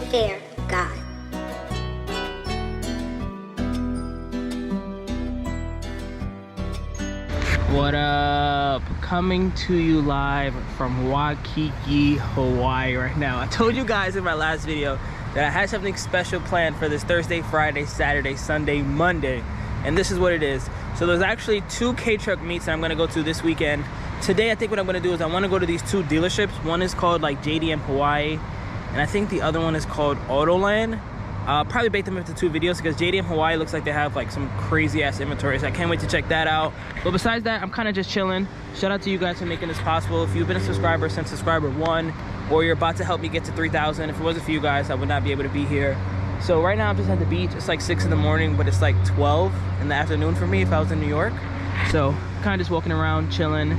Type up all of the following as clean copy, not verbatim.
fair guy. What up? Coming to you live from Waikiki, Hawaii right now. I told you guys in my last video that I had something special planned for this Thursday, Friday, Saturday, Sunday, Monday, and this is what it is. So there's actually 2 K-truck meets that I'm gonna go to this weekend. Today I think what I'm gonna do is I wanna go to these 2 dealerships. One is called like JDM Hawaii, and I think the other one is called Autoland. I'll probably bake them into 2 videos because JDM Hawaii looks like they have like some crazy ass inventory, so I can't wait to check that out. But besides that, I'm kind of just chilling. Shout out to you guys for making this possible. If you've been a subscriber since subscriber 1, or you're about to help me get to 3,000, if it wasn't for you guys, I would not be able to be here. So right now I'm just at the beach. It's like 6 in the morning, but it's like 12 in the afternoon for me if I was in New York. So kind of just walking around, chilling.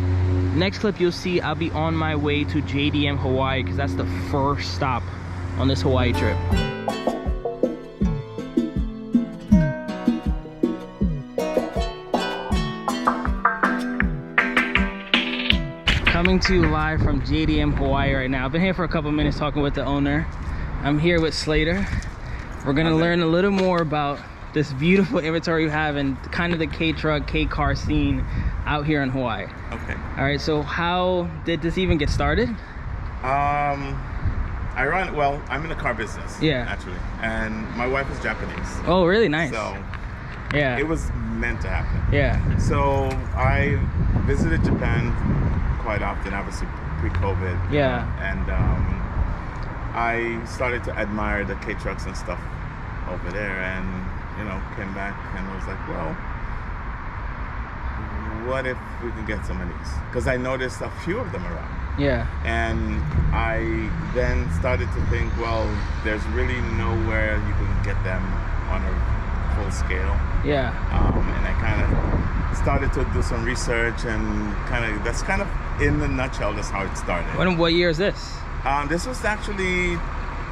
Next clip you'll see I'll be on my way to JDM Hawaii because that's the first stop on this Hawaii trip. Coming to you live from JDM Hawaii right now. I've been here for a couple minutes talking with the owner. I'm here with Slater. We're gonna learn a little more about this beautiful inventory you have and kind of the K-truck, K-car scene out here in Hawaii. Okay. All right, so how did this even get started? Well, I'm in the car business. Yeah. Actually. And my wife is Japanese. Oh, really? Nice. So yeah. it was meant to happen. Yeah. So I visited Japan quite often, obviously pre-COVID. Yeah. And I started to admire the K-trucks and stuff over there, and you know, came back and was like, well, what if we can get some of these? Because I noticed a few of them around. Yeah. And I then started to think, well, there's really nowhere you can get them on a full scale. Yeah. And I kind of started to do some research, and that's kind of in the nutshell, that's how it started. What year is this? This was actually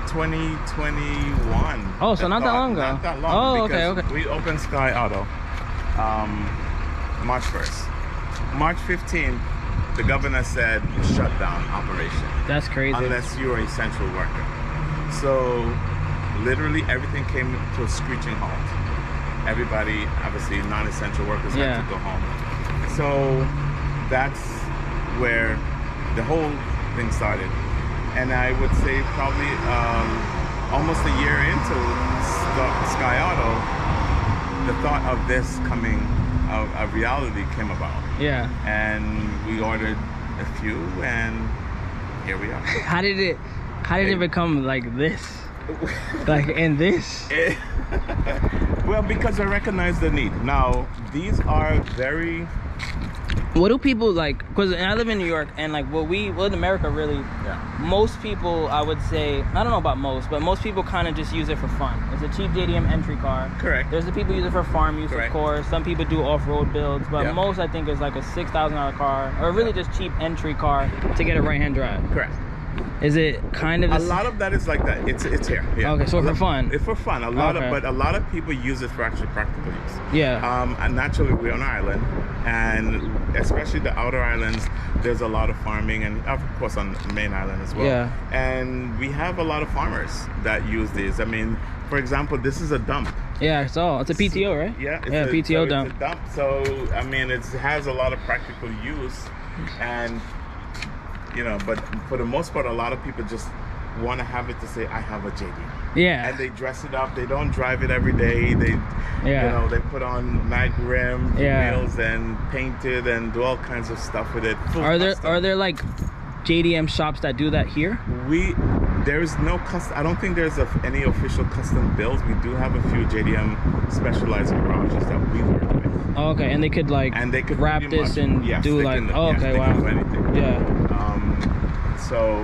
2021. Oh, so not that long ago. Not that long. Oh, okay, okay. We opened Sky Auto March 1st. March 15th, the governor said shut down operation. That's crazy. Unless you're an essential worker. So literally everything came to a screeching halt. Everybody, obviously non-essential workers, had to go home. So that's where the whole thing started. And I would say probably almost a year into Sky Auto, the thought of this coming a reality came about. Yeah. And we ordered a few, and here we are. How did it become like this? Like in this? Well, because I recognize the need. Now, these are very... What do people like? Because I live in New York, and like what in America really, most people, I would say, I don't know about most, but most people kind of just use it for fun. It's a cheap JDM entry car. Correct. There's the people who use it for farm use, Correct. of course. Some people do off-road builds, but most I think is like a $6,000 car, or really just cheap entry car to get a right-hand drive. Correct. Is it kind of a lot of that is like that. It's here. Yeah. Okay, so for fun. It's for fun. But a lot of people use it for actually practical use. Yeah. And naturally we're on an island, and especially the outer islands, there's a lot of farming, and of course on the main island as well. Yeah. And we have a lot of farmers that use these. I mean, for example, this is a dump. Yeah, it's a PTO, right? Yeah. PTO dump. It's a dump. So I mean, it has a lot of practical use, and you know, but for the most part, a lot of people just want to have it to say, I have a JDM. Yeah. And they dress it up. They don't drive it every day. They, you know, they put on night rim wheels and paint it and do all kinds of stuff with it. Are there like JDM shops that do that here? There is no custom. I don't think there's any official custom builds. We do have a few JDM specialized garages that we work with. Oh, okay, and they could like wrap this and do like, wow. Do anything. Yeah. So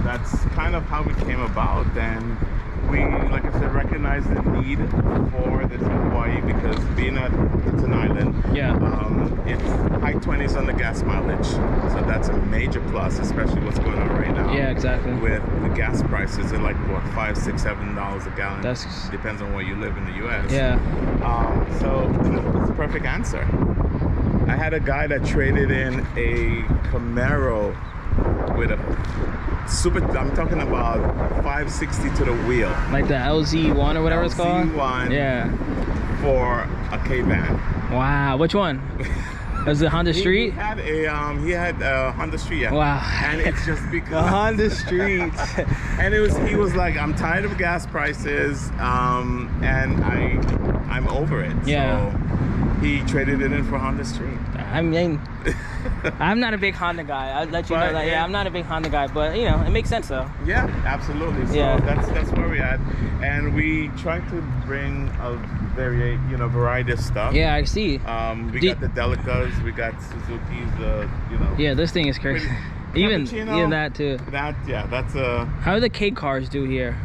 that's kind of how we came about, and we, like I said, recognize the need for this in Hawaii because being it's an island. It's high 20s on the gas mileage, so that's a major plus, especially what's going on right now. Yeah, exactly. With the gas prices, they're like what, $5, $6, $7 a gallon. That's depends on where you live in the U.S. Yeah. So it's a perfect answer. I had a guy that traded in a Camaro with a super. I'm talking about 560 to the wheel. Like the LZ1 or whatever it's called. LZ1. Yeah. For a K-van. Wow. Which one? Was it Honda Street? He had a Honda Street. Yeah. Wow. And it's just because the Honda Street. And he was like, I'm tired of gas prices, and I'm over it. Yeah. So he traded it in for Honda Street. I mean, I'm not a big Honda guy. I'll let you know that. Yeah, I'm not a big Honda guy, but you know, it makes sense though. Yeah, absolutely. So yeah. that's where we're at, and we try to bring a variety of stuff. Yeah, I see. We got the Delicas, we got Suzuki's. Yeah, this thing is crazy. Even that too. That's a. How do the K cars do here?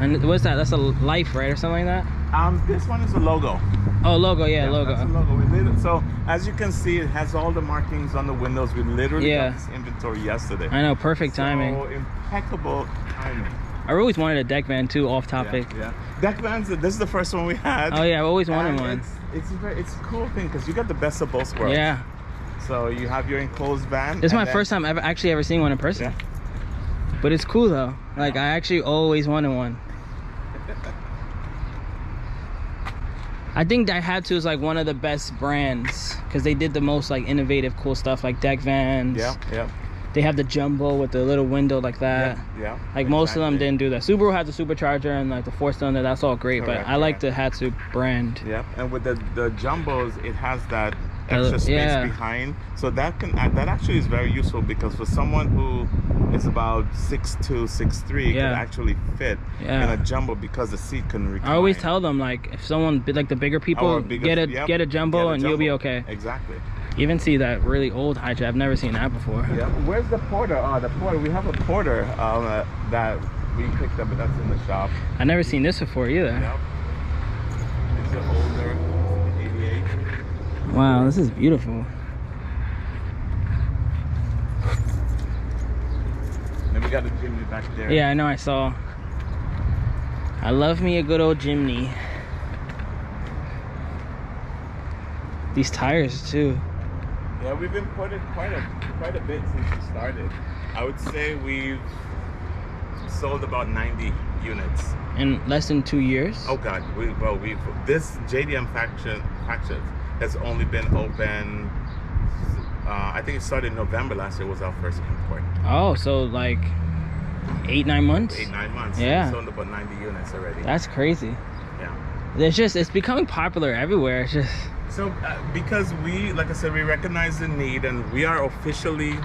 And what's that? That's a Life, right, or something like that? This one is a logo. Oh, logo, yeah, logo. That's a logo. So as you can see, it has all the markings on the windows. We literally got this inventory yesterday. I know, perfect timing. So impeccable timing. I always wanted a deck van too, off topic. Yeah. Deck vans, this is the first one we had. Oh yeah, I've always wanted one. It's a cool thing because you got the best of both worlds. Yeah. So you have your enclosed van. This is my first time ever seeing one in person. Yeah. But it's cool though. Like I actually always wanted one. I think Daihatsu is like one of the best brands because they did the most like innovative, cool stuff like deck vans. Yeah. They have the jumbo with the little window like that. Yeah. Like most of them didn't do that. Subaru had the supercharger and like the 4-cylinder. That's all great, but I like the Hatsu brand. Yeah, and with the jumbos, it has that extra space behind, so that actually is very useful because for someone who is about 6'2", 6'3", it can actually fit in a jumbo because the seat can recline. I always tell them like if someone like the bigger people get a jumbo and you'll be okay. Exactly. Even see that really old Hijack. I've never seen that before. Yeah. Where's the Porter? The Porter. We have a Porter that we picked up, but that's in the shop. I've never seen this before either. Yep. It's an older 88. Wow, this is beautiful. Then we got the Jimny back there. Yeah, I know. I saw. I love me a good old Jimny. These tires too. Yeah, we've imported quite a bit since we started. I would say we've sold about 90 units in less than 2 years. Oh God, this JDM faction has only been open. I think it started in November last year. Was our first import. Oh, so like 8-9 months. 8-9 months. Yeah. We sold about 90 units already. That's crazy. Yeah. It's becoming popular everywhere. It's just. So, because like I said, we recognize the need, and we are officially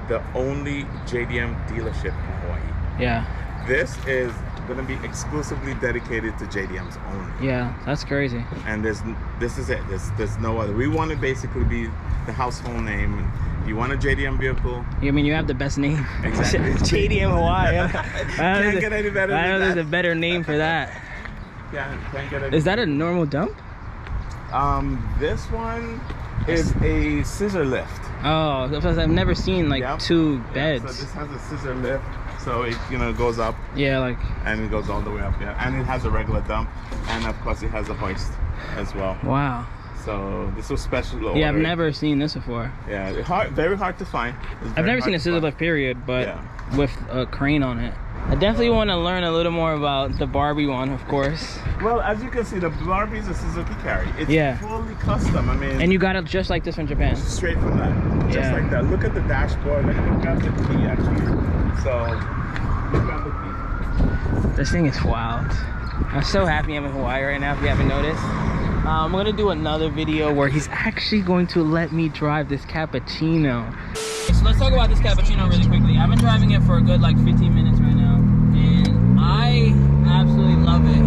the only JDM dealership in Hawaii. Yeah. This is going to be exclusively dedicated to JDMs only. Yeah, that's crazy. And this is it. There's no other. We want to basically be the household name. You want a JDM vehicle? I mean, you have the best name. Exactly. JDM Hawaii. Can't get any better than that. I know there's a better name for that. Yeah, can't get any. Is that a normal dump? This one is a scissor lift. Oh, because I've never seen like two beds. So this has a scissor lift, so it goes up. Yeah, like. And it goes all the way up. Yeah, and it has a regular dump, and of course it has a hoist as well. Wow. So this was special order. Yeah, I've never seen this before. Yeah, very hard to find. I've never seen a scissor lift period, but with a crane on it. I definitely want to learn a little more about the Barbie one, of course. Well, as you can see, the Barbie is a Suzuki Carry. It's fully custom. I mean, and you got it just like this from Japan. Straight from that. Just like that. Look at the dashboard. Let me grab the key actually. So, grab the key. This thing is wild. I'm so happy I'm in Hawaii right now. If you haven't noticed, I'm gonna do another video where he's actually going to let me drive this cappuccino. So let's talk about this cappuccino really quickly. I've been driving it for a good like 15 minutes right now, and I absolutely love it.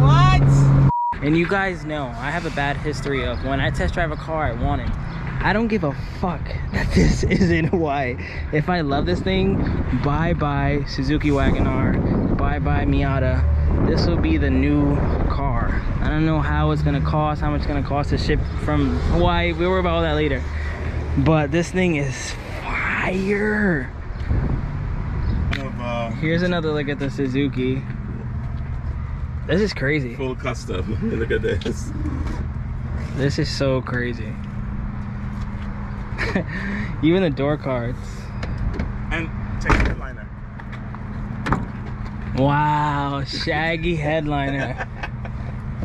What? And you guys know I have a bad history of when I test drive a car I want it. I don't give a fuck that this is in Hawaii. If I love this thing, bye-bye Suzuki Wagon-R, bye-bye Miata. This will be the new car. I don't know how it's gonna cost, how much it's gonna cost to ship from Hawaii. We'll worry about all that later. But this thing is fire. Kind of, Here's another look at the Suzuki. This is crazy. Full custom. Look at this. This is so crazy. Even the door cards. And check the headliner. Wow, shaggy headliner.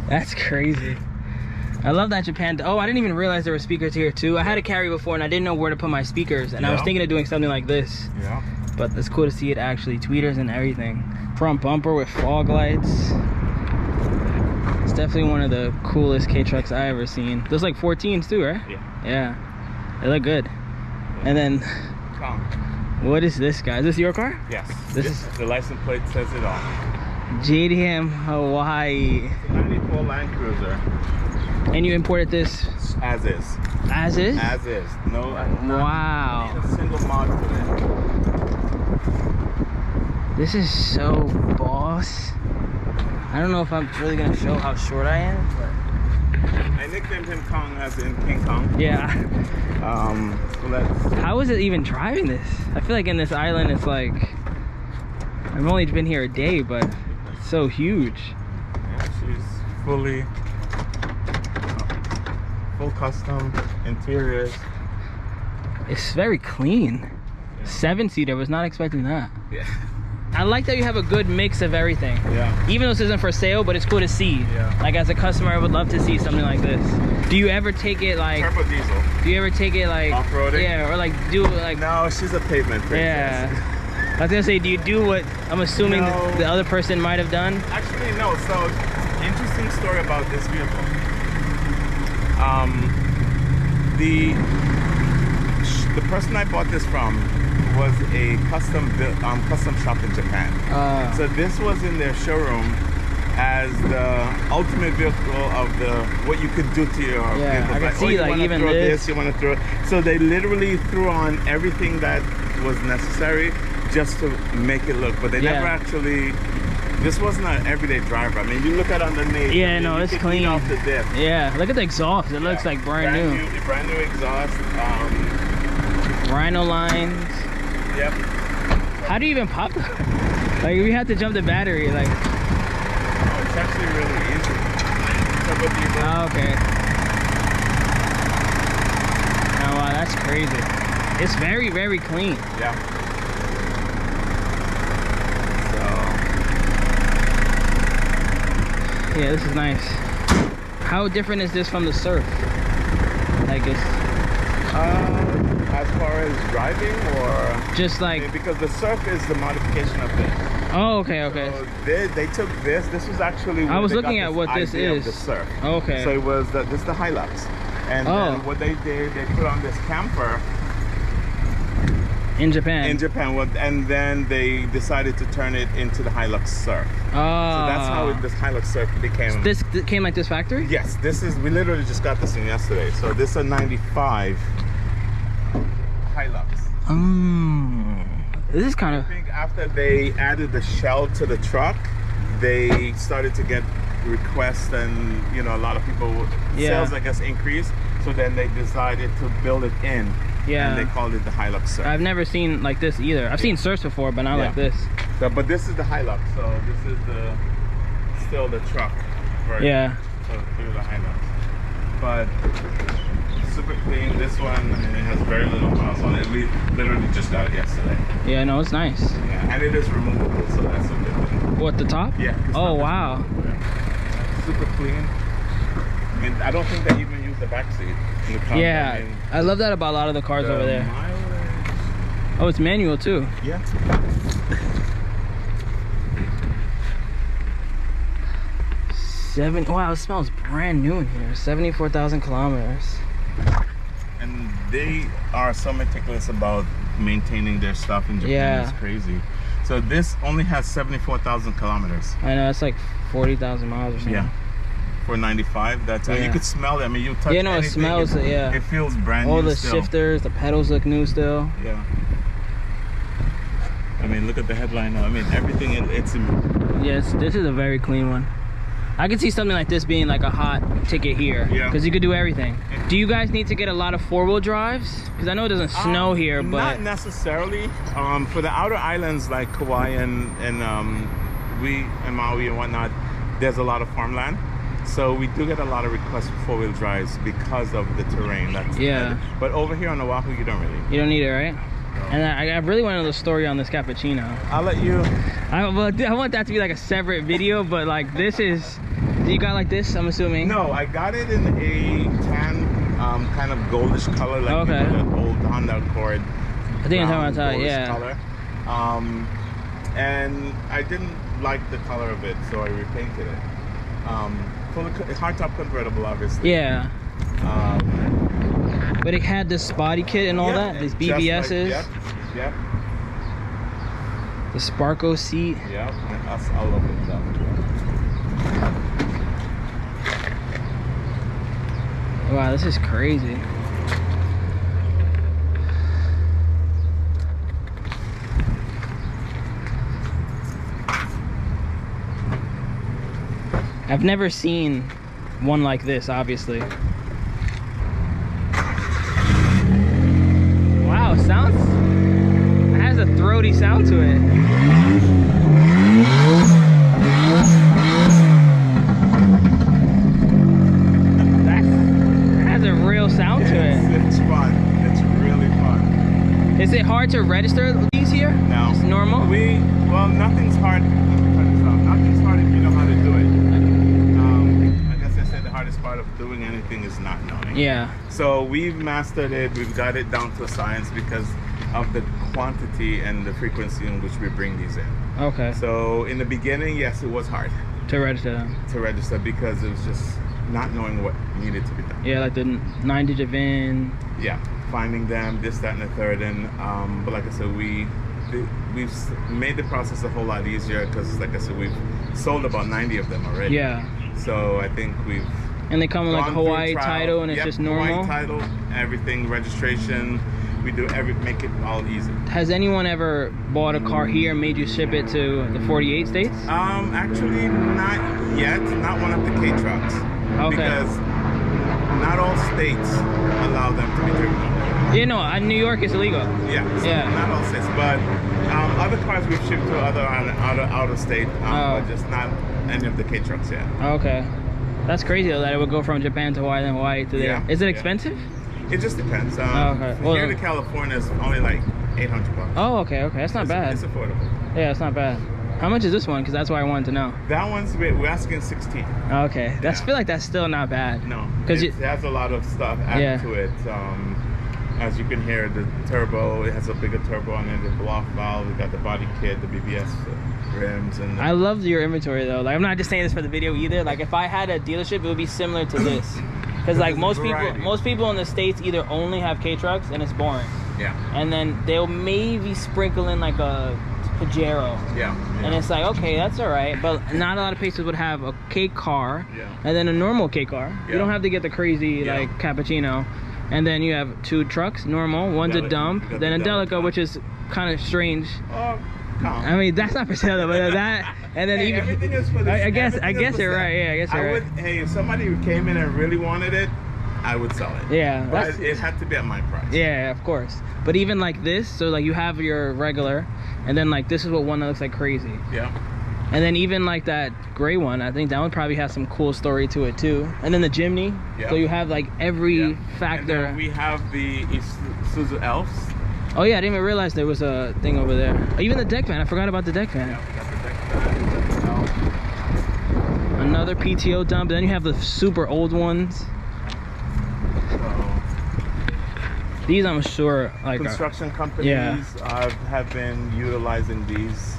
That's crazy. I love that Japan. Oh, I didn't even realize there were speakers here too. I had a carry before and I didn't know where to put my speakers, and I was thinking of doing something like this. Yeah. But it's cool to see it actually. Tweeters and everything. Front bumper with fog lights. It's definitely one of the coolest K-trucks I ever seen. There's like 14s too, right? Yeah. Yeah. They look good. And then, what is this guy? Is this your car? Yes. This is the license plate says it all. JDM Hawaii. It's a 94 Land Cruiser. And you imported this As is. as is? As is. No. Wow. Not a single mod to it. This is so boss. I don't know if I'm really gonna show how short I am, but I nicknamed him Kong, as in King Kong. yeah. So let's. How is it even driving this? I feel like in this island it's like, I've only been here a day, but it's so huge. Yeah, she's full custom interiors. It's very clean. Yeah. 7-seater, was not expecting that. Yeah. I like that you have a good mix of everything. Yeah. Even though this isn't for sale, but it's cool to see. Yeah. Like as a customer, I would love to see something like this. Do you ever take it like, Turbo diesel. do you ever take it like Off-roading? Yeah, or like do like, No, she's a pavement princess. yeah. I was gonna say, do you do what I'm assuming No. the other person might have done? Actually, no. So, interesting story about this vehicle. The person I bought this from was a custom shop in Japan. So this was in their showroom as the ultimate vehicle of what you could do to your vehicle. I can see you like wanna even throw this. you want to throw. So they literally threw on everything that was necessary just to make it look, but they never actually. This wasn't an everyday driver. I mean, you look at underneath. Yeah, I mean, no, you it's could clean. eat off the diff. Yeah, look at the exhaust. It looks like brand new. Brand new exhaust. Rhino lines. Yep. How do you even pop them? Like we had to jump the battery. Like. Oh, it's actually really easy. Turbo diesel. Oh, okay. Oh wow, that's crazy. It's very, very clean. Yeah. Yeah, this is nice. How different is this from the Surf? Like it's as far as driving or just like, I mean, because the Surf is the modification of this. oh, okay, okay. So they took this. This was actually. I was looking at what this idea of is. the Surf. Okay. So it was this is the Hilux, and then what they did, they put on this camper in Japan. And then they decided to turn it into the Hilux Surf. Oh. So that's how this Hilux Surf became. This came like this factory? Yes, we literally just got this in yesterday. So this is a 95 Hilux. This is kind of. I think after they added the shell to the truck, they started to get requests, and a lot of people sales I guess increased. So then they decided to build it in. Yeah. And they called it the Hilux Surf. I've never seen like this either. I've seen Surfs before, but not like this. So, but this is the Hilux. So this is still the truck version. Yeah. So here's the Hilux. But super clean. This one, I mean, it has very little miles on it. We literally just got it yesterday. Yeah, no, it's nice. Yeah, and it is removable, so that's a good thing. What, the top? Yeah. Oh, wow. Super clean. I mean, I don't think they even use the back seat. Yeah, I love that about a lot of the cars over there. Mileage. Oh, it's manual too. Yeah. Wow, it smells brand new in here. 74,000 kilometers. And they are so meticulous about maintaining their stuff in Japan. Yeah. It's crazy. So this only has 74,000 kilometers. I know, it's like 40,000 miles or something. Yeah. For 95, that's you could smell it. I mean, you touch no, anything, it smells it. Yeah. It feels brand All new the still. shifters, the pedals look new still. Yeah. I mean, look at the headliner. I mean, everything. It's. Yes, this is a very clean one. I could see something like this being like a hot ticket here. Yeah. Because you could do everything. Do you guys need to get a lot of four-wheel drives? Because I know it doesn't snow here, but Not necessarily. For the outer islands like Kauai and Maui and whatnot, there's a lot of farmland. So we do get a lot of requests for four-wheel drives because of the terrain. But over here on Oahu, you don't really. You don't need it, right? And I really want to know the story on this cappuccino. I'll let you. I want that to be like a separate video, but like this is. You got like this, I'm assuming? No, I got it in a tan, kind of goldish color, like the old Honda Accord. I think I'm talking about that, color. And I didn't like the color of it, so I repainted it. Hardtop convertible, obviously. Yeah. But it had this body kit and all that, these BBSs. Yep. The Sparko seat. Yep, I love it though. Wow, this is crazy. I've never seen one like this, obviously. Wow, sounds, it has a throaty sound to it. That has a real sound to it. It's fun. It's really fun. Is it hard to register these here? No. It's normal? Well, nothing's hard. Nothing's hard if you know how to do it. The hardest part of doing anything is not knowing. Yeah. So we've mastered it. We've got it down to a science because of the quantity and the frequency in which we bring these in. Okay. So in the beginning, yes, it was hard to register them. To register because it was just not knowing what needed to be done. Yeah, like the 9-digit VIN. Yeah, finding them, this, that, and the third. And but like I said, we've made the process a whole lot easier because, like I said, we've sold about 90 of them already. Yeah. So I think we've. And they come with like Hawaii title, and it's just normal. Hawaii title, everything, registration. We do make it all easy. Has anyone ever bought a car here and made you ship it to the 48 states? Actually, not yet. Not one of the K trucks. Okay. Because not all states allow them to be driven. Yeah, no, New York is illegal. Yeah. So not all states, but other cars we've shipped to out of state, but just not any of the K trucks yet. Okay. That's crazy though, that it would go from Japan to Hawaii, then Hawaii to there. Is it expensive? It just depends. Okay. Well, here to California is only like $800. Oh, okay. That's not bad. It's affordable. Yeah, it's not bad. How much is this one? Because that's why I wanted to know. That one's, we're asking 16. Okay. I feel like that's still not bad. No. Because it has a lot of stuff added to it. As you can hear, the turbo, it has a bigger turbo on it, the block valve, we got the body kit, the BBS rims, and I love your inventory though. Like, I'm not just saying this for the video either. Like, if I had a dealership, it would be similar to this. Because like most people in the States either only have K trucks and it's boring. Yeah. And then they'll maybe sprinkle in like a Pajero. Yeah. And it's like, okay, that's all right. But not a lot of places would have a K car and then a normal K car. You don't have to get the crazy like cappuccino. And then you have 2 trucks, normal. One's a dump, then a Delica, which is kind of strange. Oh, I mean, that's not for sale though, but that, and then even everything is for this. I guess you're right. Yeah, I guess you're right. Hey, if somebody came in and really wanted it, I would sell it. Yeah, but it had to be at my price. Yeah, of course. But even like this, so like you have your regular, and then like this is what one that looks like crazy. Yeah. And then even like that gray one, I think that one probably has some cool story to it too. And then the Jimny. So you have like every factor. And then we have the Isuzu Elves. Oh yeah, I didn't even realize there was a thing over there. Oh, even the deck fan, I forgot about the deck fan. Yeah, we got the deck fan. Another PTO dump. Then you have the super old ones. These I'm sure like construction companies have been utilizing these.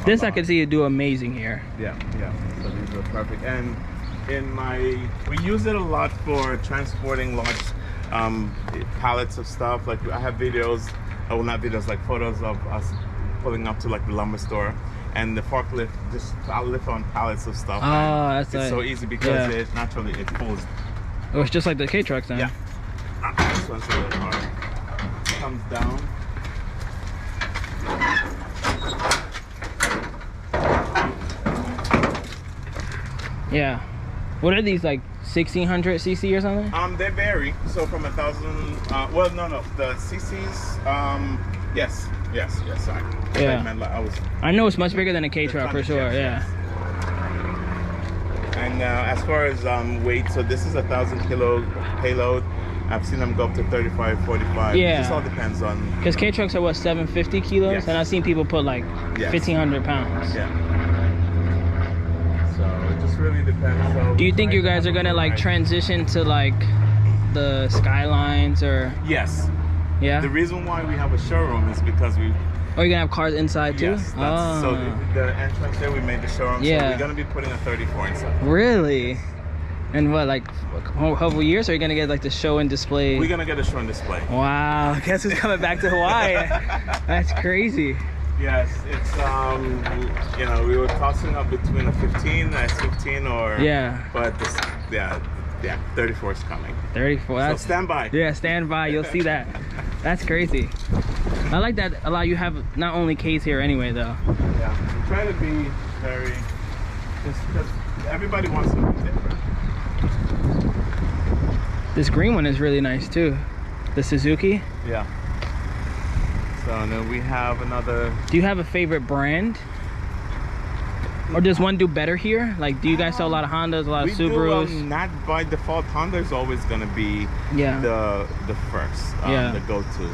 This I can see you do amazing here. Yeah. So these are perfect. And we use it a lot for transporting large pallets of stuff. Like I have videos, well not videos, like photos of us pulling up to like the lumber store, and the forklift I'll lift on pallets of stuff. Oh, it's so easy because it pulls. Oh, it's just like the K trucks then. Yeah. This one's really hard. Comes down. Yeah. What are these, like 1600 cc or something? They vary. So from 1,000. Well, no. The cc's. Yes. Sorry. Yeah. I know it's much bigger than a K truck for sure. Yeah. Now, as far as weight, so this is 1,000 kilo payload. I've seen them go up to 35, 45. Yeah. It just all depends on. Because K-trucks are what, 750 kilos? Yes. And I've seen people put like 1,500 pounds. Yeah. So it just really depends. So do you think you guys are gonna like transition to like the Skylines or? Yes. Yeah. The reason why we have a showroom is because we. Oh, you're gonna have cars inside too? Yes. So the entrance there, we made the showroom. Yeah. So we're gonna be putting a 34 inside. Really? And what, like a couple years, or are you gonna get like the show and display? We're gonna get a show and display. Wow, guess who's coming back to Hawaii? That's crazy. Yes, it's you know, we were tossing up between a 15, a S15, or but this, yeah, 34 is coming. 34. So stand by. Yeah, stand by. You'll see that. That's crazy. I like that a lot. You have not only K's here anyway, though. Yeah, I'm trying to be very, just because everybody wants something different. This green one is really nice too. The Suzuki. Yeah. So and then we have another. Do you have a favorite brand? Or does one do better here? Like, do you guys sell a lot of Hondas, a lot of Subarus? Do, not by default. Honda is always gonna be the first, the go-to.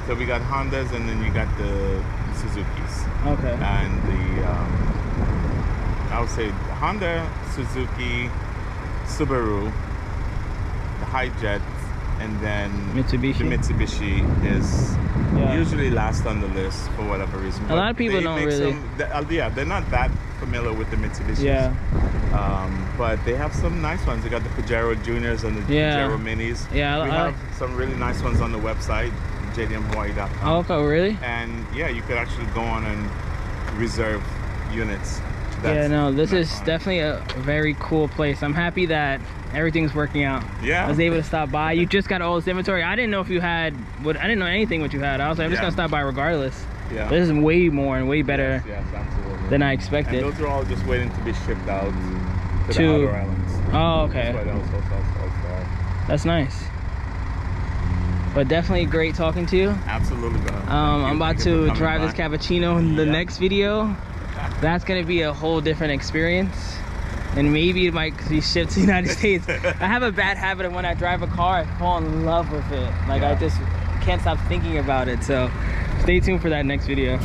So we got Hondas, and then you got the Suzukis. Okay. And the I would say Honda, Suzuki, Subaru, the Hi-Jet, and then Mitsubishi. The Mitsubishi is usually last on the list for whatever reason. A lot of people don't really. They're not that familiar with the Mitsubishi. Yeah. But they have some nice ones. They got the Pajero Juniors and the Pajero Minis. Yeah. We have some really nice ones on the website, JDMHawaii.com. Oh, okay, really? And yeah, you could actually go on and reserve units. Yeah, no, this is definitely a very cool place. I'm happy that everything's working out. Yeah. I was able to stop by. You just got all this inventory. I didn't know if you had I didn't know anything what you had. I was like, I'm just gonna stop by regardless. Yeah. This is way more and way better than I expected. And those are all just waiting to be shipped out to the outer islands. Oh, okay. That's nice. But definitely great talking to you. Absolutely, bro. I'm about to drive this cappuccino in the next video. That's gonna be a whole different experience, and maybe it might be shipped to the United States. I have a bad habit of when I drive a car, I fall in love with it. Like I just can't stop thinking about it. So stay tuned for that next video.